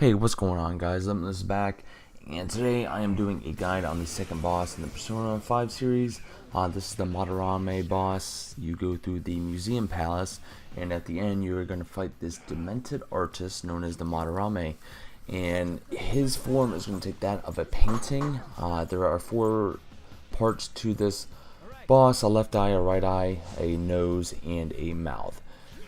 Hey, what's going on, guys? Limitless is back, and today I am doing a guide on the second boss in the Persona 5 series. This is the Madarame boss. You go through the Museum Palace, and at the end you are going to fight this demented artist known as the Madarame. And his form is going to take that of a painting. There are 4 parts to this boss: a left eye, a right eye, a nose, and a mouth.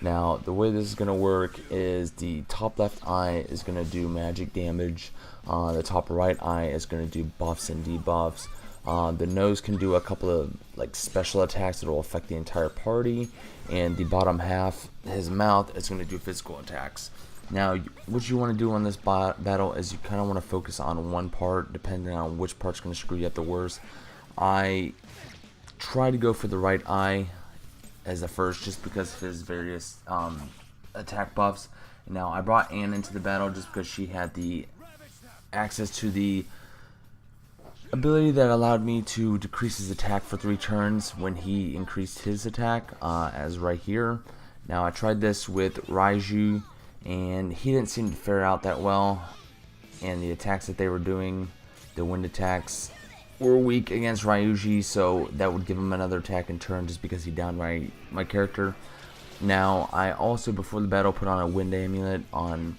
Now, the way this is going to work is the top left eye is going to do magic damage. The top right eye is going to do buffs and debuffs. The nose can do a couple of special attacks that will affect the entire party. And the bottom half, his mouth, is going to do physical attacks. Now, what you want to do on this battle is you kind of want to focus on one part, depending on which part's going to screw you up the worst. I try to go for the right eye as the first, just because of his various attack buffs. Now, I brought Anne into the battle just because she had the access to the ability that allowed me to decrease his attack for 3 turns when he increased his attack, as right here. Now, I tried this with Raiju, and he didn't seem to fare out that well, and the attacks that they were doing, the wind attacks, were weak against Ryuji, so that would give him another attack in turn just because he downed my character. Now, I also, before the battle, put on a wind amulet on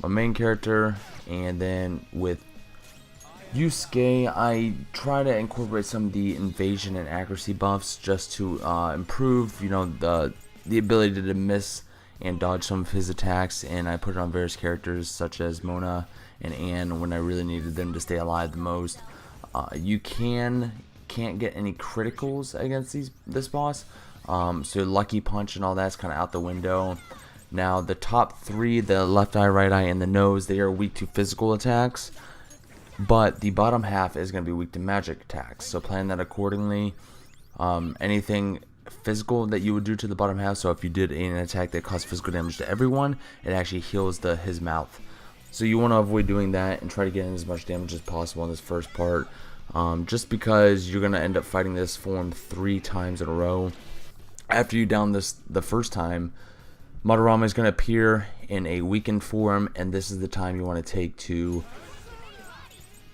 my main character, and then with Yusuke, I try to incorporate some of the invasion and accuracy buffs just to improve, the ability to miss and dodge some of his attacks, and I put it on various characters such as Mona and Anne when I really needed them to stay alive the most. You can't get any criticals against this boss, so Lucky Punch and all that's kind of out the window. Now, the top 3, the left eye, right eye, and the nose, they are weak to physical attacks, but the bottom half is going to be weak to magic attacks, so plan that accordingly. Anything physical that you would do to the bottom half, so if you did an attack that caused physical damage to everyone, it actually heals his mouth. So you want to avoid doing that and try to get in as much damage as possible in this first part, just because you're going to end up fighting this form 3 times in a row. After you down the first time, Madarame is going to appear in a weakened form, and this is the time you want to take to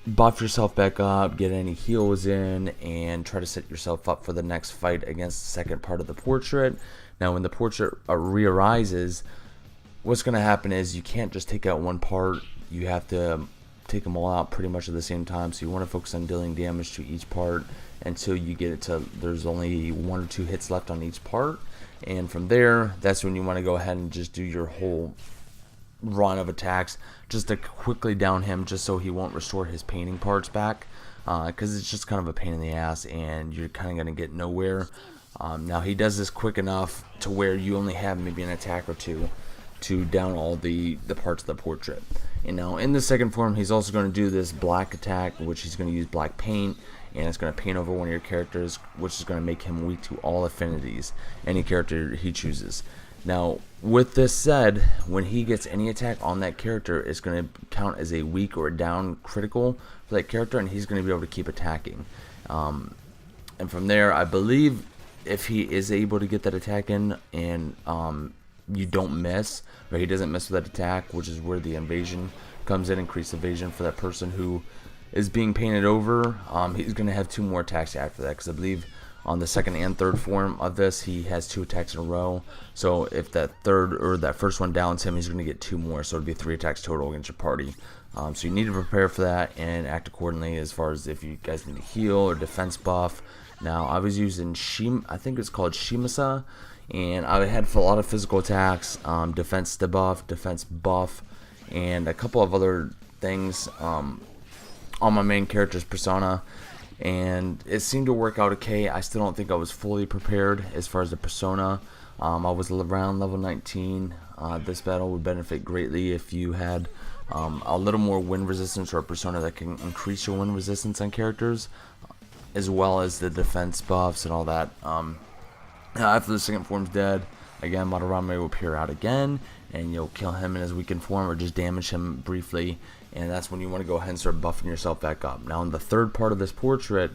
buff yourself back up, get any heals in, and try to set yourself up for the next fight against the second part of the portrait. Now, when the portrait re-arises, what's going to happen is you can't just take out one part. You have to take them all out pretty much at the same time. So you want to focus on dealing damage to each part until you get it to there's only 1 or 2 hits left on each part. And from there, that's when you want to go ahead and just do your whole run of attacks just to quickly down him, just so he won't restore his painting parts back, because it's just kind of a pain in the ass and you're kind of going to get nowhere. Now, he does this quick enough to where you only have maybe an attack or 2 to down all the parts of the portrait. And now, in the second form, he's also going to do this black attack, which he's going to use black paint, and it's going to paint over one of your characters, which is going to make him weak to all affinities, any character he chooses. Now, with this said, when he gets any attack on that character, it's going to count as a weak or a down critical for that character, and he's going to be able to keep attacking. And from there, I believe if he is able to get that attack in and you don't miss, or he doesn't miss with that attack, which is where the invasion comes in, increased evasion for that person who is being painted over, he's going to have 2 more attacks after that, because I believe on the second and third form of this, he has 2 attacks in a row. So if that third or that first one downs him, he's going to get 2 more, so it'll be 3 attacks total against your party. So you need to prepare for that and act accordingly as far as if you guys need a heal or defense buff. Now, I was using I think it's called Shimasa, and I had a lot of physical attacks, defense debuff, defense buff, and a couple of other things on my main character's persona, and it seemed to work out okay. I still don't think I was fully prepared as far as the persona. I was around level 19. This battle would benefit greatly if you had a little more wind resistance, or a persona that can increase your wind resistance on characters, as well as the defense buffs and all that. After the second form's dead, again, Madarame will appear out again, and you'll kill him in his weakened form or just damage him briefly, and that's when you want to go ahead and start buffing yourself back up. Now, in the third part of this portrait,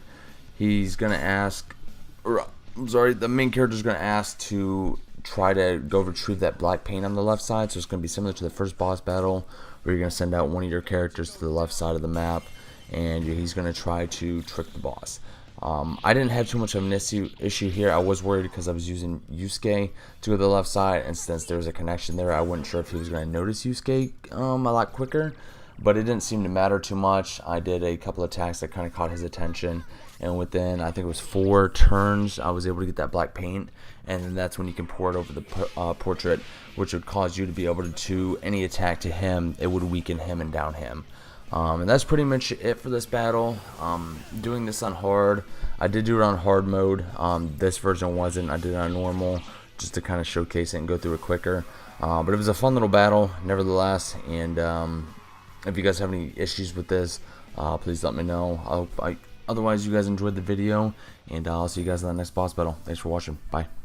he's going to ask, the main character is going to ask to try to go retrieve that black paint on the left side, so it's going to be similar to the first boss battle where you're going to send out one of your characters to the left side of the map, and he's going to try to trick the boss. I didn't have too much of an issue here. I was worried because I was using Yusuke to go to the left side, and since there was a connection there, I wasn't sure if he was going to notice Yusuke a lot quicker, but it didn't seem to matter too much. I did a couple attacks that kind of caught his attention, and within, I think it was 4 turns, I was able to get that black paint, and then that's when you can pour it over the portrait, which would cause you to be able to any attack to him, it would weaken him and down him. And that's pretty much it for this battle. Doing this on hard, I did do it on hard mode. This version wasn't. I did it on normal just to kind of showcase it and go through it quicker. But it was a fun little battle nevertheless, and if you guys have any issues with this, please let me know. Otherwise, you guys enjoyed the video, and I'll see you guys in the next boss battle. Thanks for watching. Bye.